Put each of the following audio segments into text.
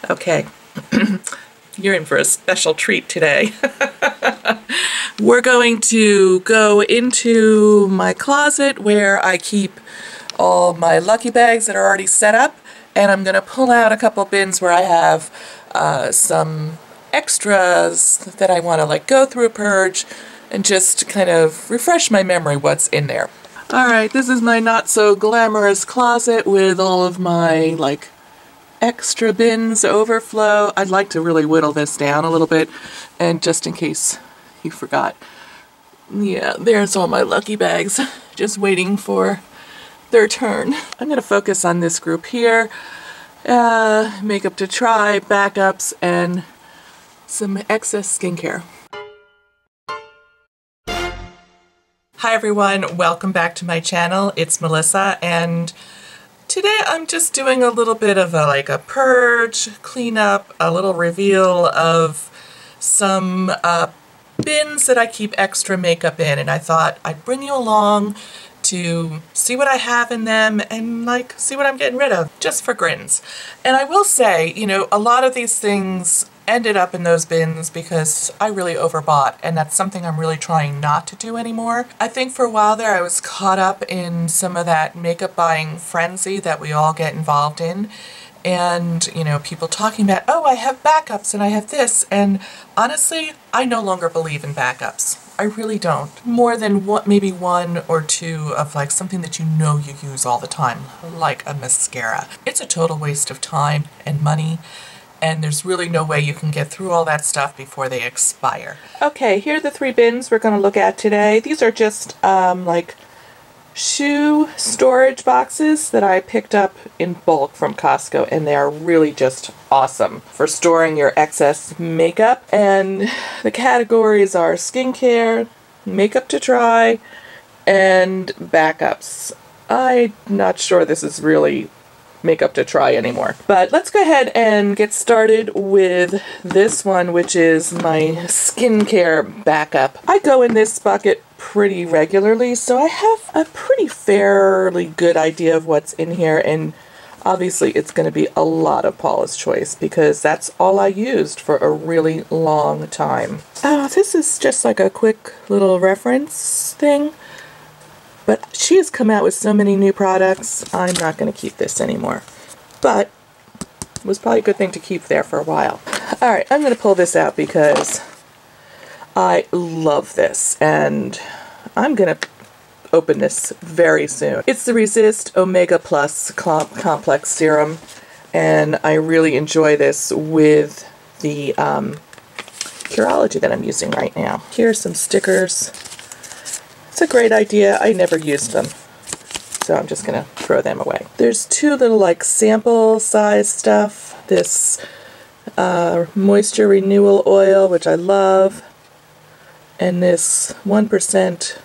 Okay, you're in for a special treat today. We're going to go into my closet where I keep all my lucky bags that are already set up, and I'm going to pull out a couple bins where I have some extras that I want to go through a purge and just kind of refresh my memory what's in there. Alright, this is my not so glamorous closet with all of my extra bins overflow. I'd like to really whittle this down a little bit, and just in case you forgot, yeah, there's all my lucky bags just waiting for their turn. I'm going to focus on this group here. Makeup to try, backups, and some excess skincare. Hi everyone, welcome back to my channel. It's Melissa, and today I'm just doing a little bit of a purge, cleanup, a little reveal of some bins that I keep extra makeup in, and I thought I'd bring you along to see what I have in them and see what I'm getting rid of, just for grins. And I will say, a lot of these things ended up in those bins because I really overbought, and that's something I'm really trying not to do anymore. I think for a while there I was caught up in some of that makeup buying frenzy that we all get involved in, and people talking about, oh, I have backups and I have this, and honestly I no longer believe in backups. I really don't. More than maybe one or two of something that you use all the time, like a mascara. It's a total waste of time and money, and there's really no way you can get through all that stuff before they expire. Okay, here are the three bins we're going to look at today. These are just shoe storage boxes that I picked up in bulk from Costco, and they are really just awesome for storing your excess makeup. And the categories are skincare, makeup to try, and backups. I'm not sure this is really makeup to try anymore. But let's go ahead and get started with this one, which is my skincare backup. I go in this bucket pretty regularly, so I have a pretty fairly good idea of what's in here, and obviously it's going to be a lot of Paula's Choice because that's all I used for a really long time. This is just a quick little reference thing. But she has come out with so many new products, I'm not going to keep this anymore. But it was probably a good thing to keep there for a while. Alright, I'm going to pull this out because I love this, and I'm going to open this very soon. It's the Resist Omega Plus Complex Serum, and I really enjoy this with the Curology that I'm using right now. Here's some stickers. It's a great idea. I never used them, so I'm just going to throw them away. There's two little sample size stuff. This Moisture Renewal Oil, which I love, and this 1%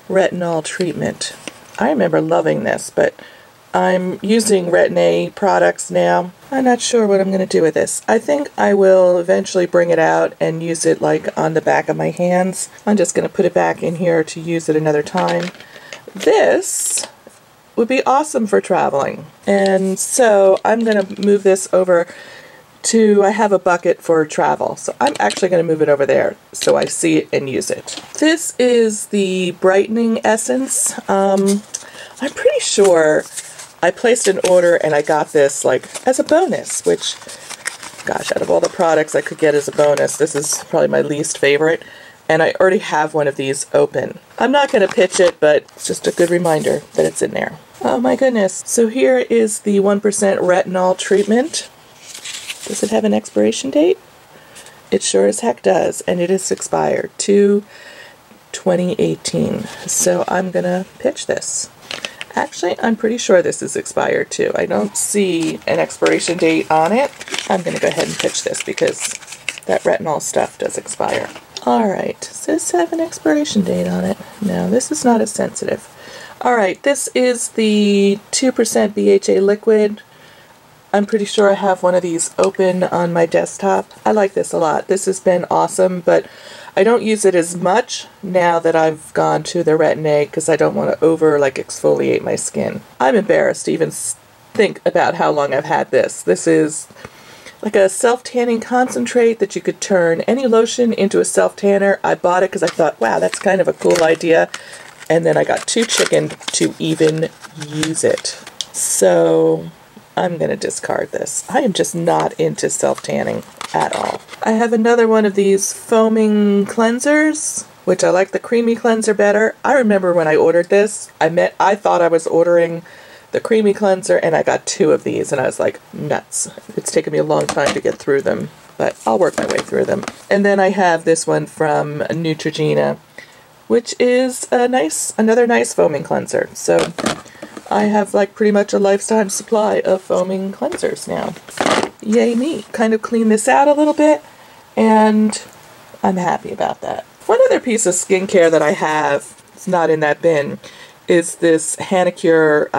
Retinol Treatment. I remember loving this, but I'm using Retin-A products now. I'm not sure what I'm going to do with this. I think I will eventually bring it out and use it on the back of my hands. I'm just going to put it back in here to use it another time. This would be awesome for traveling. And so I'm going to move this over to, I have a bucket for travel, so I'm actually going to move it over there so I see it and use it. This is the Brightening Essence. I'm pretty sure I placed an order and I got this as a bonus, which, gosh, out of all the products I could get as a bonus, this is probably my least favorite, and I already have one of these open. I'm not going to pitch it, but it's just a good reminder that it's in there. Oh my goodness. So here is the 1% Retinol Treatment. Does it have an expiration date? It sure as heck does, and it is expired to 2018. So I'm going to pitch this. Actually, I'm pretty sure this is expired too. I don't see an expiration date on it. I'm going to go ahead and pitch this because that retinol stuff does expire. Alright, does this have an expiration date on it? No, this is not as sensitive. Alright, this is the 2% BHA liquid. I'm pretty sure I have one of these open on my desktop. I like this a lot. This has been awesome, but I don't use it as much now that I've gone to the Retin-A because I don't want to over exfoliate my skin. I'm embarrassed to even think about how long I've had this. This is like a self-tanning concentrate that you could turn any lotion into a self-tanner. I bought it because I thought, wow, that's kind of a cool idea. And then I got too chickened to even use it. So I'm going to discard this. I am just not into self-tanning at all. I have another one of these foaming cleansers, which I like the creamy cleanser better. I remember when I ordered this, I thought I was ordering the creamy cleanser, and I got 2 of these, and I was like, nuts. It's taken me a long time to get through them, but I'll work my way through them. And then I have this one from Neutrogena, which is another nice foaming cleanser. So I have like pretty much a lifetime supply of foaming cleansers now. Yay me. Kind of clean this out a little bit, and I'm happy about that. One other piece of skincare that I have, it's not in that bin, is this Hanicure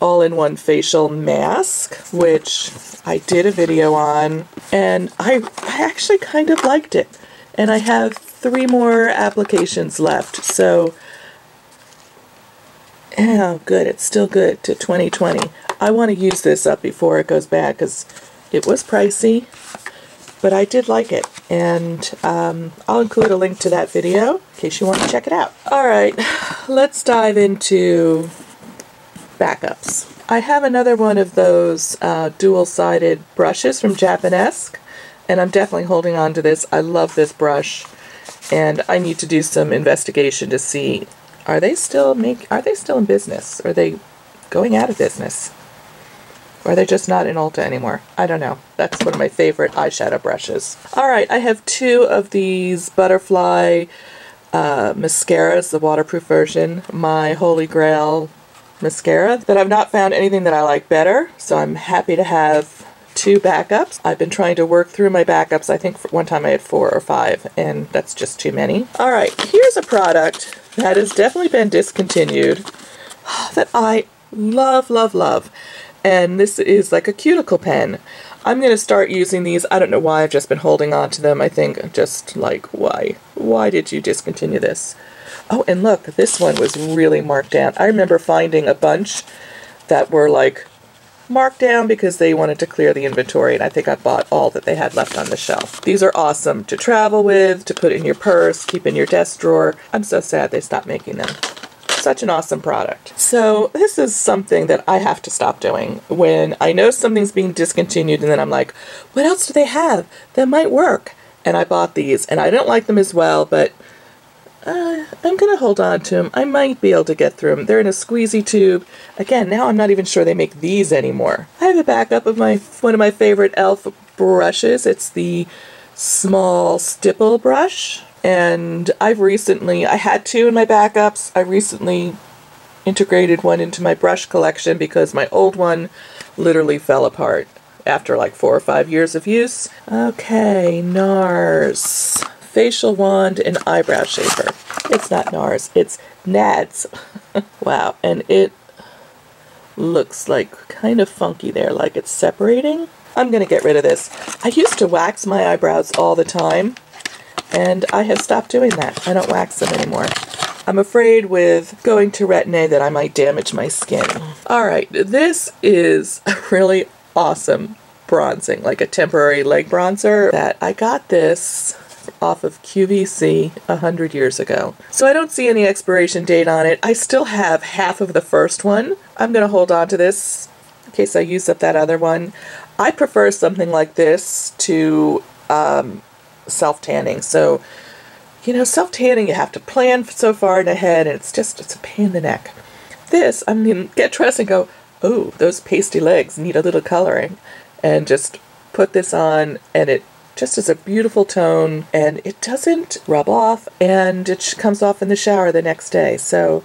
all-in-one facial mask, which I did a video on, and I actually kind of liked it. And I have 3 more applications left, so oh good, it's still good to 2020. I want to use this up before it goes bad because it was pricey, but I did like it, and I'll include a link to that video in case you want to check it out. Alright, let's dive into backups. I have another one of those dual-sided brushes from Japanesque, and I'm definitely holding on to this. I love this brush, and I need to do some investigation to see, are they still in business? Are they going out of business? Or are they just not in Ulta anymore? I don't know. That's one of my favorite eyeshadow brushes. Alright, I have 2 of these Butterfly mascaras, the waterproof version. My Holy Grail mascara. That I've not found anything that I like better, so I'm happy to have 2 backups. I've been trying to work through my backups. I think one time I had 4 or 5, and that's just too many. Alright, here's a product that has definitely been discontinued that I love, love, love. And this is like a cuticle pen. I'm going to start using these. I don't know why I've just been holding on to them. I think just like, why? Why did you discontinue this? Oh, and look, this one was really marked down. I remember finding a bunch that were like marked down because they wanted to clear the inventory, and I think I bought all that they had left on the shelf. These are awesome to travel with, to put in your purse, keep in your desk drawer. I'm so sad they stopped making them. Such an awesome product. So this is something that I have to stop doing when I know something's being discontinued, and then I'm like, what else do they have that might work? And I bought these, and I don't like them as well, but I'm going to hold on to them. I might be able to get through them. They're in a squeezy tube. Again, now I'm not even sure they make these anymore. I have a backup of one of my favorite e.l.f. brushes. It's the small stipple brush. And I had 2 in my backups. I recently integrated one into my brush collection because my old one literally fell apart after like 4 or 5 years of use. Okay, NARS. Facial wand and eyebrow shaper. It's not NARS, it's NADS. Wow, and it looks like kind of funky there, like it's separating. I'm gonna get rid of this. I used to wax my eyebrows all the time, and I have stopped doing that. I don't wax them anymore. I'm afraid with going to Retin-A that I might damage my skin. Alright, this is a really awesome bronzing, like a temporary leg bronzer that I got this off of QVC 100 years ago. So I don't see any expiration date on it. I still have half of the first one. I'm going to hold on to this in case I use up that other one. I prefer something like this to self-tanning. So, you know, self-tanning, you have to plan so far in ahead, and it's a pain in the neck. This, I mean, get dressed and go, oh, those pasty legs need a little coloring. And just put this on, and it just is a beautiful tone, and it doesn't rub off, and it comes off in the shower the next day. So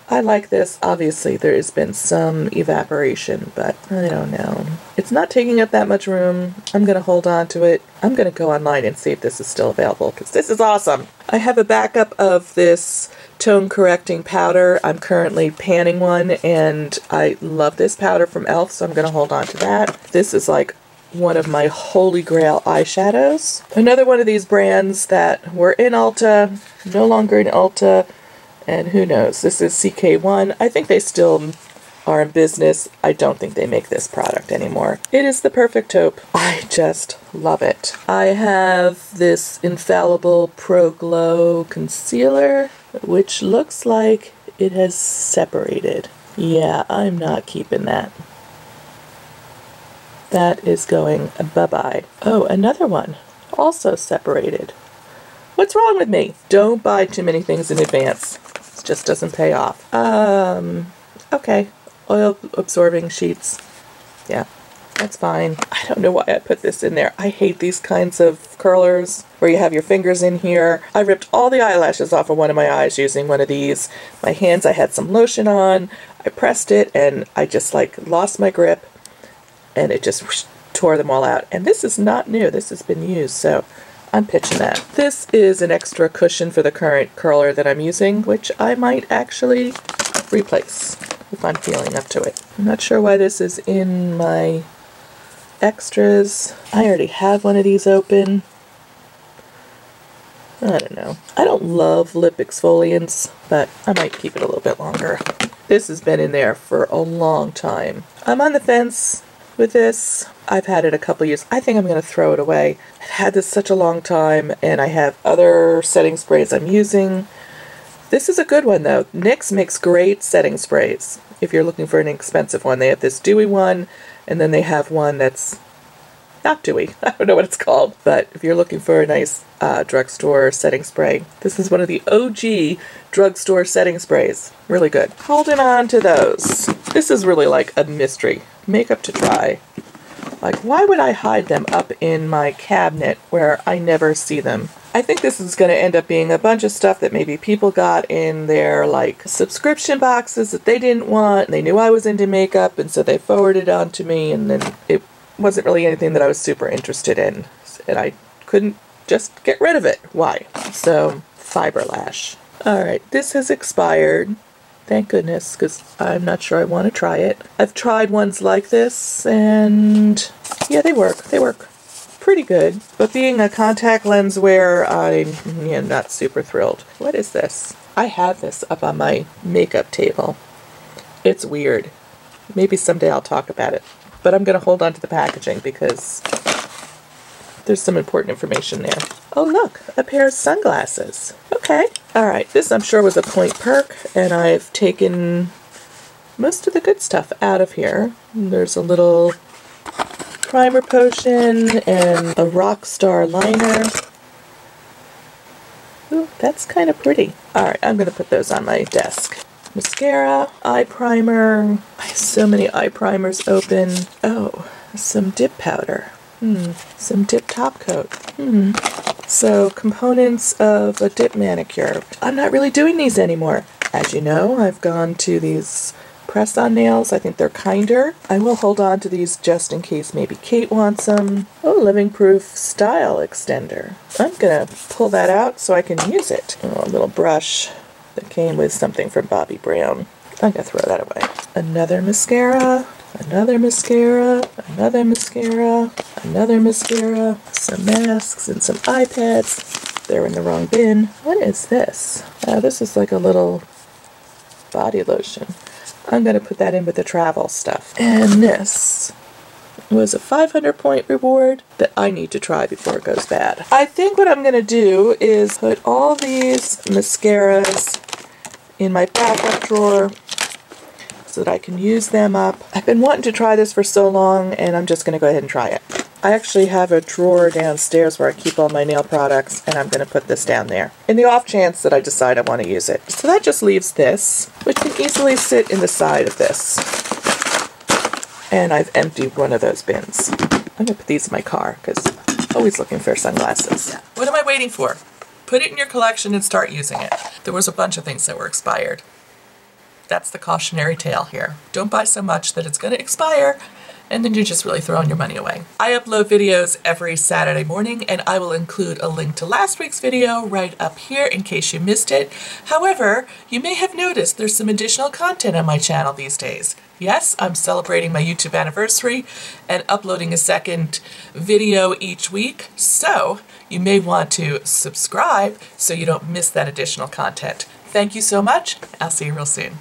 I like this. Obviously there has been some evaporation, but I don't know. It's not taking up that much room. I'm going to hold on to it. I'm going to go online and see if this is still available, because this is awesome. I have a backup of this tone correcting powder. I'm currently panning one, and I love this powder from e.l.f., so I'm going to hold on to that. This is like one of my holy grail eyeshadows. Another one of these brands that were in Ulta, no longer in Ulta, and who knows. This is CK1. I think they still are in business. I don't think they make this product anymore. It is the perfect taupe. I just love it. I have this Infallible Pro Glow Concealer, which looks like it has separated. Yeah, I'm not keeping that. That is going bye-bye. Oh, another one. Also separated. What's wrong with me? Don't buy too many things in advance. It just doesn't pay off. Okay. Oil absorbing sheets. Yeah, that's fine. I don't know why I put this in there. I hate these kinds of curlers where you have your fingers in here. I ripped all the eyelashes off of one of my eyes using one of these. My hands, I had some lotion on. I pressed it and I just like lost my grip and it just whoosh, tore them all out. And this is not new. This has been used, so I'm pitching that. This is an extra cushion for the current curler that I'm using, which I might actually replace if I'm feeling up to it. I'm not sure why this is in my extras. I already have one of these open. I don't know. I don't love lip exfoliants, but I might keep it a little bit longer. This has been in there for a long time. I'm on the fence with this. I've had it a couple years. I think I'm going to throw it away. I've had this such a long time, and I have other setting sprays I'm using. This is a good one, though. NYX makes great setting sprays. If you're looking for an expensive one, they have this dewy one, and then they have one that's not dewy. I don't know what it's called. But if you're looking for a nice drugstore setting spray, this is one of the OG drugstore setting sprays. Really good. Holding on to those. This is really like a mystery. Makeup to try. Like, why would I hide them up in my cabinet where I never see them? I think this is going to end up being a bunch of stuff that maybe people got in their, like, subscription boxes that they didn't want, and they knew I was into makeup, and so they forwarded it on to me, and then it wasn't really anything that I was super interested in, and I couldn't just get rid of it. Why? So, Fiber Lash. Alright, this has expired. Thank goodness, because I'm not sure I want to try it. I've tried ones like this, and yeah, they work. They work pretty good. But being a contact lens wearer, I'm not super thrilled. What is this? I have this up on my makeup table. It's weird. Maybe someday I'll talk about it. But I'm going to hold on to the packaging because there's some important information there. Oh look, a pair of sunglasses. Okay. Alright, this I'm sure was a Point Perk, and I've taken most of the good stuff out of here. There's a little primer potion and a Rockstar liner. Ooh, that's kind of pretty. Alright, I'm going to put those on my desk. Mascara, eye primer. I have so many eye primers open. Oh, some dip powder. Some dip top coat. So, components of a dip manicure. I'm not really doing these anymore. As you know, I've gone to these press-on nails. I think they're kinder. I will hold on to these just in case maybe Kate wants them. Oh, Living Proof Style Extender. I'm gonna pull that out so I can use it. Oh, a little brush that came with something from Bobbi Brown. I'm gonna throw that away. Another mascara. Another mascara, another mascara, another mascara, some masks and some eye pads. They're in the wrong bin. What is this? This is like a little body lotion. I'm going to put that in with the travel stuff. And this was a 500-point reward that I need to try before it goes bad. I think what I'm going to do is put all these mascaras in my backup drawer so that I can use them up. I've been wanting to try this for so long, and I'm just going to go ahead and try it. I actually have a drawer downstairs where I keep all my nail products, and I'm going to put this down there, in the off chance that I decide I want to use it. So that just leaves this, which can easily sit in the side of this. And I've emptied one of those bins. I'm going to put these in my car, because I'm always looking for sunglasses. Yeah. What am I waiting for? Put it in your collection and start using it. There was a bunch of things that were expired. That's the cautionary tale here. Don't buy so much that it's going to expire, and then you're just really throwing your money away. I upload videos every Saturday morning, and I will include a link to last week's video right up here in case you missed it. However, you may have noticed there's some additional content on my channel these days. Yes, I'm celebrating my YouTube anniversary and uploading a second video each week, so you may want to subscribe so you don't miss that additional content. Thank you so much. I'll see you real soon.